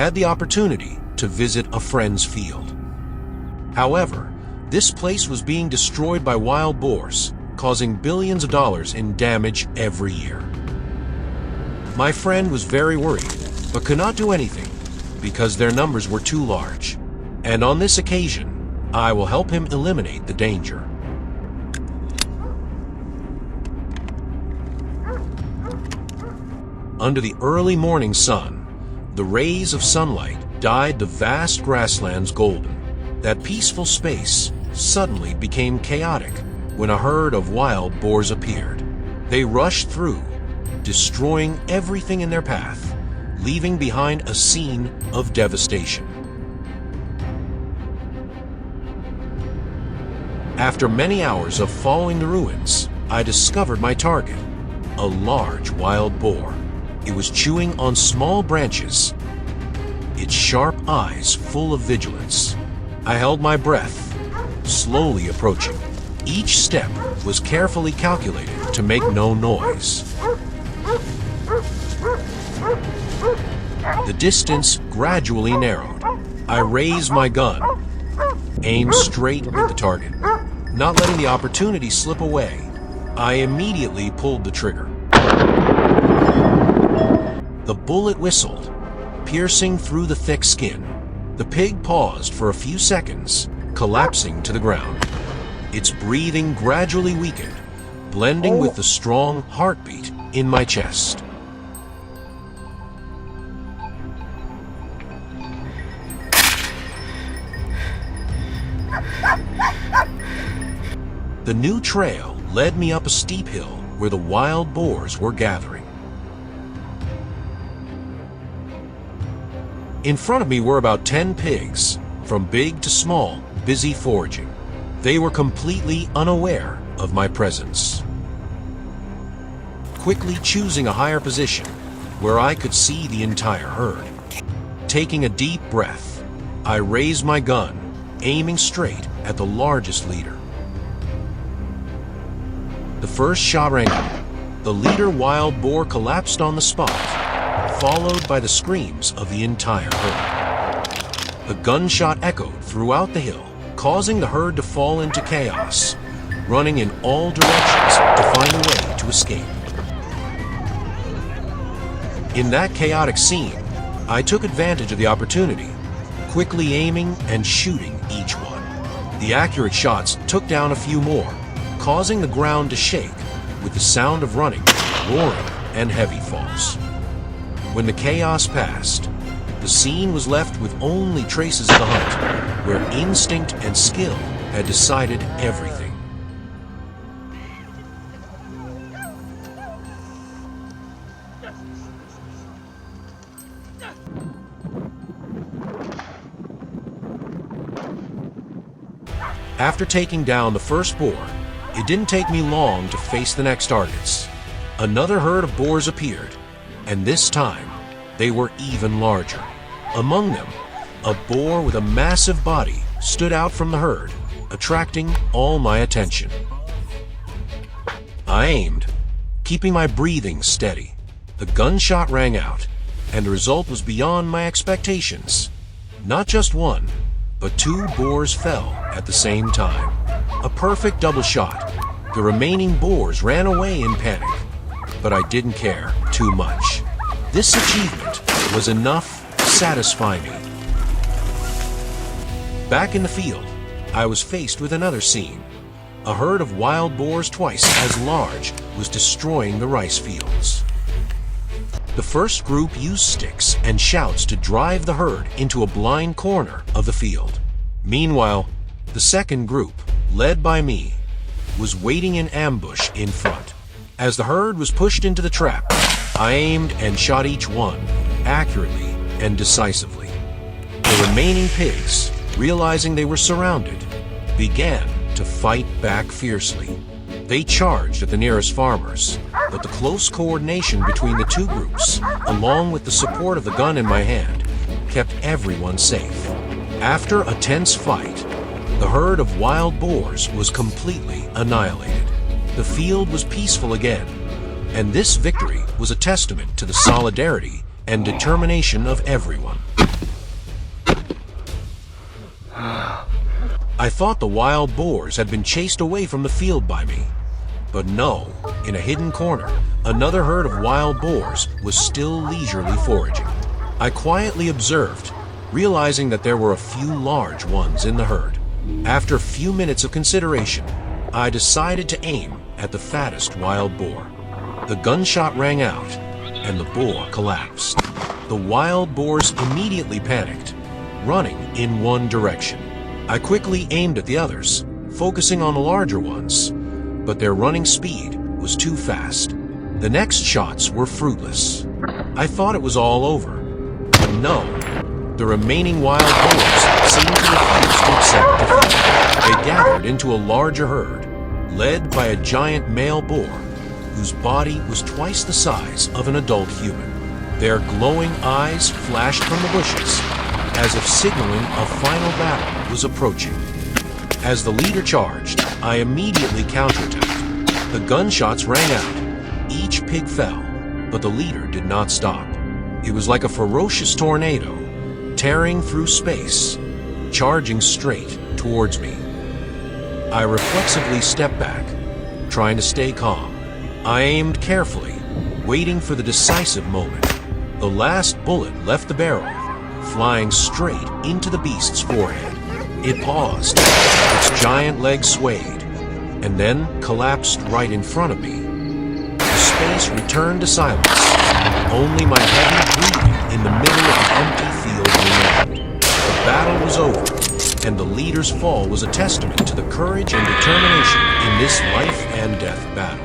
had the opportunity to visit a friend's field. However, this place was being destroyed by wild boars, causing billions of dollars in damage every year. My friend was very worried, but could not do anything because their numbers were too large. And on this occasion, I will help him eliminate the danger. Under the early morning sun, the rays of sunlight dyed the vast grasslands golden. That peaceful space suddenly became chaotic when a herd of wild boars appeared. They rushed through, destroying everything in their path, leaving behind a scene of devastation. After many hours of following the ruins, I discovered my target, a large wild boar. It was chewing on small branches, its sharp eyes full of vigilance. I held my breath, slowly approaching. Each step was carefully calculated to make no noise. The distance gradually narrowed. I raised my gun, aimed straight at the target. Not letting the opportunity slip away, I immediately pulled the trigger. The bullet whistled, piercing through the thick skin. The pig paused for a few seconds, collapsing to the ground. Its breathing gradually weakened, blending with the strong heartbeat in my chest. The new trail led me up a steep hill where the wild boars were gathering. In front of me were about 10 pigs, from big to small, busy foraging. They were completely unaware of my presence. Quickly choosing a higher position where I could see the entire herd. Taking a deep breath, I raised my gun, aiming straight at the largest leader. The first shot rang out. The leader wild boar collapsed on the spot, followed by the screams of the entire herd. The gunshot echoed throughout the hill, causing the herd to fall into chaos, running in all directions to find a way to escape. In that chaotic scene, I took advantage of the opportunity, quickly aiming and shooting each one. The accurate shots took down a few more, causing the ground to shake with the sound of running, roaring, and heavy falls. When the chaos passed, the scene was left with only traces of the hunt, where instinct and skill had decided everything. After taking down the first boar, it didn't take me long to face the next targets. Another herd of boars appeared, and this time they were even larger. Among them, a boar with a massive body stood out from the herd, attracting all my attention. I aimed, keeping my breathing steady. The gunshot rang out, and the result was beyond my expectations. Not just one, but 2 boars fell at the same time. A perfect double shot. The remaining boars ran away in panic, but I didn't care too much. This achievement was enough to satisfy me. Back in the field, I was faced with another scene. A herd of wild boars twice as large was destroying the rice fields. The first group used sticks and shouts to drive the herd into a blind corner of the field. Meanwhile, the second group, led by me, was waiting in ambush in front. As the herd was pushed into the trap, I aimed and shot each one, accurately and decisively. The remaining pigs, realizing they were surrounded, began to fight back fiercely. They charged at the nearest farmers, but the close coordination between the two groups, along with the support of the gun in my hand, kept everyone safe. After a tense fight, the herd of wild boars was completely annihilated. The field was peaceful again, and this victory was a testament to the solidarity and determination of everyone. I thought the wild boars had been chased away from the field by me. But no, in a hidden corner, another herd of wild boars was still leisurely foraging. I quietly observed, realizing that there were a few large ones in the herd. After a few minutes of consideration, I decided to aim at the fattest wild boar. The gunshot rang out, and the boar collapsed. The wild boars immediately panicked, running in one direction. I quickly aimed at the others, focusing on the larger ones, but their running speed was too fast. The next shots were fruitless. I thought it was all over, but no. The remaining wild boars seemed to refuse to accept defeat. They gathered into a larger herd, led by a giant male boar, whose body was twice the size of an adult human. Their glowing eyes flashed from the bushes, as if signaling a final battle was approaching. As the leader charged, I immediately counterattacked. The gunshots rang out. Each pig fell, but the leader did not stop. It was like a ferocious tornado, tearing through space, charging straight towards me. I reflexively stepped back, trying to stay calm. I aimed carefully, waiting for the decisive moment. The last bullet left the barrel, flying straight into the beast's forehead. It paused, its giant legs swayed, and then collapsed right in front of me. The space returned to silence. Only my heavy breathing in the middle of the empty field remained. The battle was over, and the leader's fall was a testament to the courage and determination in this life and death battle.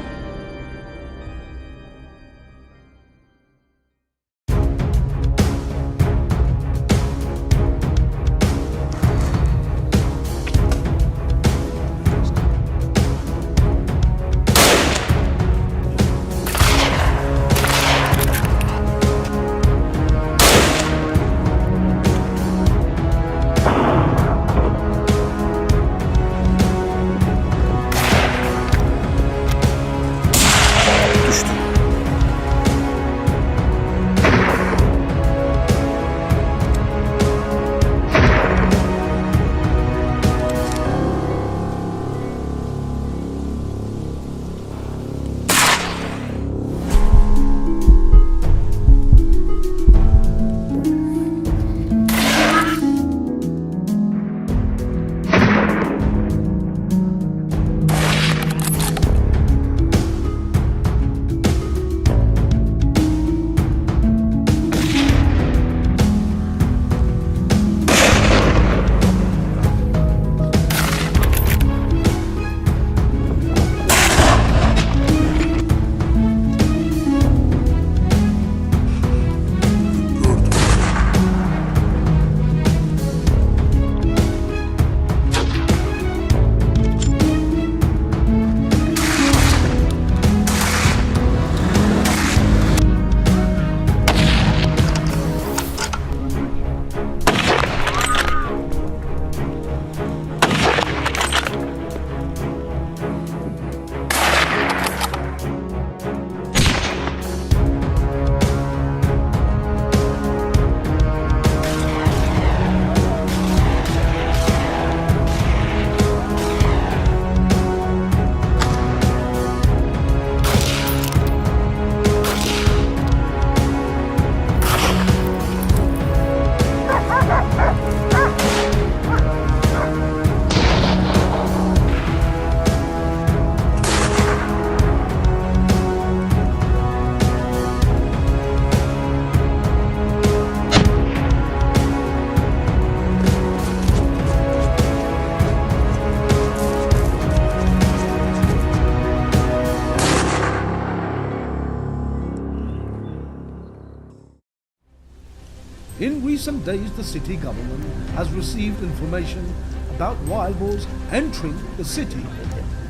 In recent days, the city government has received information about wild boars entering the city,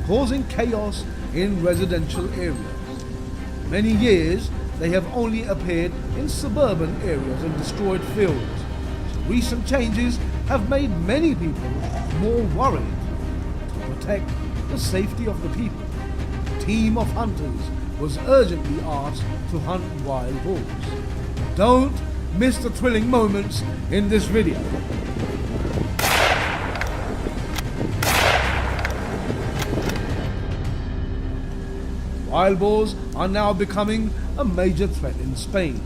causing chaos in residential areas. Many years, they have only appeared in suburban areas and destroyed fields. So recent changes have made many people more worried. To protect the safety of the people, a team of hunters was urgently asked to hunt wild boars. Don't miss the thrilling moments in this video. Wild boars are now becoming a major threat in Spain.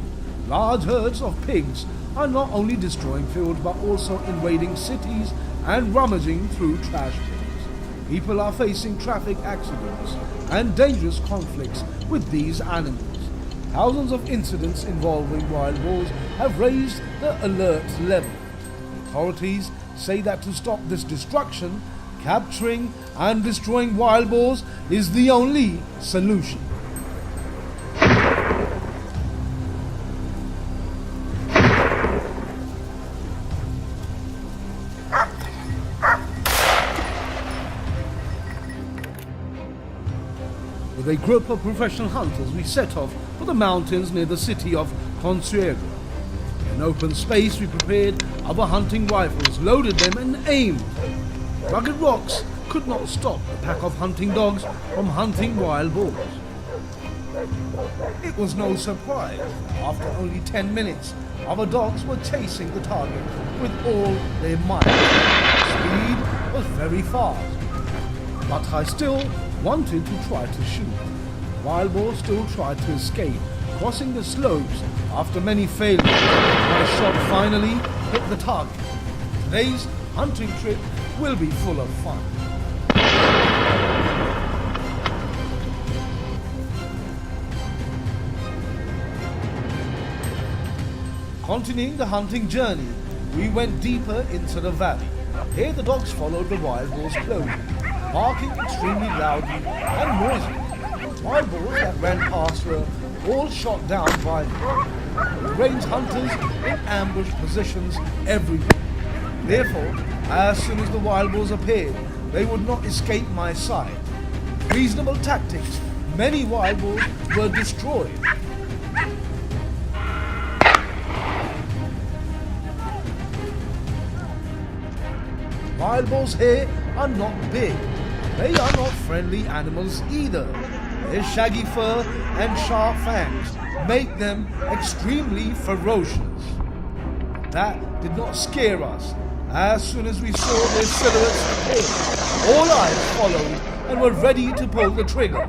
Large herds of pigs are not only destroying fields but also invading cities and rummaging through trash bins. People are facing traffic accidents and dangerous conflicts with these animals. Thousands of incidents involving wild boars have raised the alert level. Authorities say that to stop this destruction, capturing and destroying wild boars is the only solution. With a group of professional hunters, we set off for the mountains near the city of Consuegra. In open space, we prepared our hunting rifles, loaded them and aimed. Rugged rocks could not stop a pack of hunting dogs from hunting wild boars. It was no surprise. After only 10 minutes, our dogs were chasing the target with all their might. Speed was very fast, but I still wanted to try to shoot. Wild boar still tried to escape, crossing the slopes after many failures. My shot finally hit the target. Today's hunting trip will be full of fun. Continuing the hunting journey, we went deeper into the valley. Here the dogs followed the wild boars closely, barking extremely loudly and noisily. Wild boars that ran past were all shot down by me. Range hunters in ambush positions everywhere. Therefore, as soon as the wild boars appeared, they would not escape my sight. Reasonable tactics, many wild boars were destroyed. Wild boars here are not big. They are not friendly animals either. Their shaggy fur and sharp fangs make them extremely ferocious. That did not scare us. As soon as we saw their silhouettes appear, all eyes followed and were ready to pull the trigger.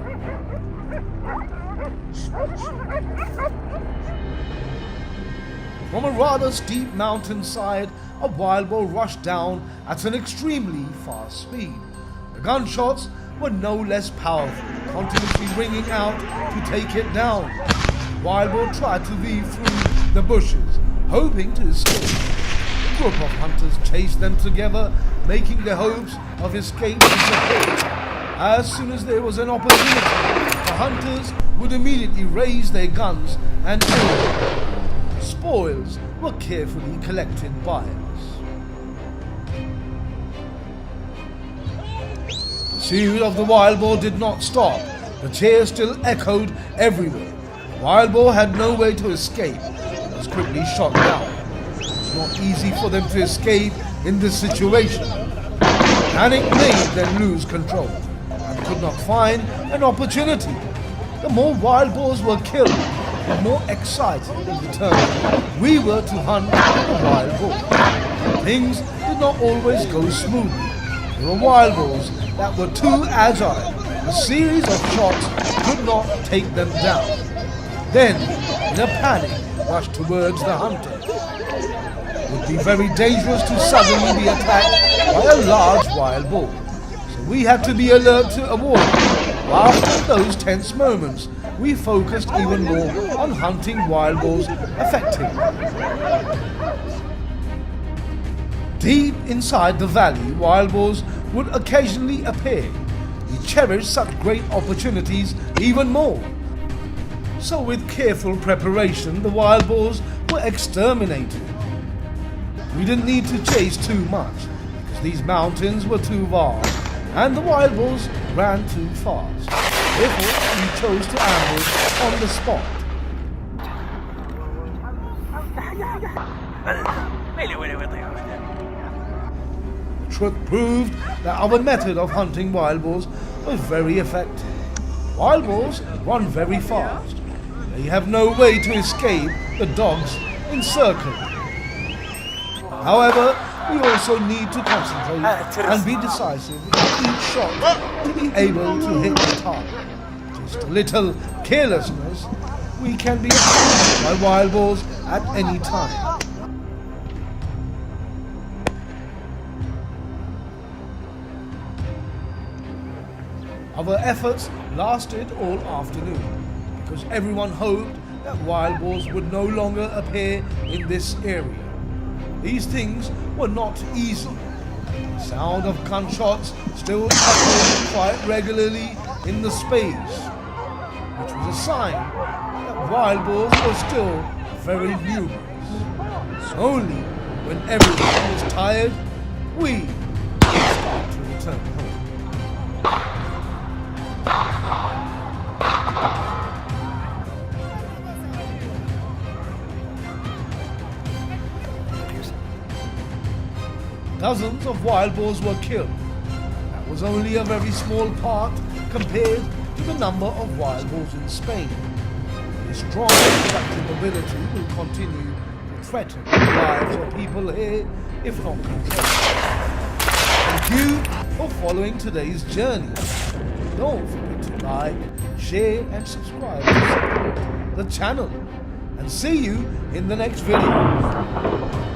From a rather steep mountainside, a wild boar rushed down at an extremely fast speed. The gunshots were no less powerful, continuously ringing out to take it down. The wild boar tried to weave through the bushes, hoping to escape. A group of hunters chased them together, making their hopes of escape disappear. As soon as there was an opportunity, the hunters would immediately raise their guns and aim. Spoils were carefully collected by us. The pursuit of the wild boar did not stop. The cheers still echoed everywhere. The wild boar had no way to escape. It was quickly shot down. It was not easy for them to escape in this situation. Panic made them lose control and could not find an opportunity. The more wild boars were killed, the more excited and determined we were to hunt the wild boar. Things did not always go smoothly. There were wild boars that were too agile. A series of shots could not take them down. Then, in a panic, rushed towards the hunter. It would be very dangerous to suddenly be attacked by a large wild boar, so we had to be alert to avoid it. After those tense moments, we focused even more on hunting wild boars effectively. Deep inside the valley, wild boars would occasionally appear. We cherished such great opportunities even more. So with careful preparation, the wild boars were exterminated. We didn't need to chase too much, because these mountains were too vast, and the wild boars ran too fast. Therefore, we chose to ambush on the spot. The truth proved that our method of hunting wild boars was very effective. Wild boars run very fast. They have no way to escape the dogs encircle. However, we also need to concentrate and be decisive in each shot to be able to hit the target. It just a little carelessness, we can be attacked by wild boars at any time. Our efforts lasted all afternoon because everyone hoped that wild boars would no longer appear in this area. These things were not easy. The sound of gunshots still echoed quite regularly in the space, which was a sign that wild boars were still very numerous. Only when everyone was tired, we would start to return home. Dozens of wild boars were killed. That was only a very small part compared to the number of wild boars in Spain. This strong destructive ability will continue to threaten the lives of people here, if not controlled. Thank you for following today's journey. Don't forget to like, share and subscribe to support the channel. And see you in the next video.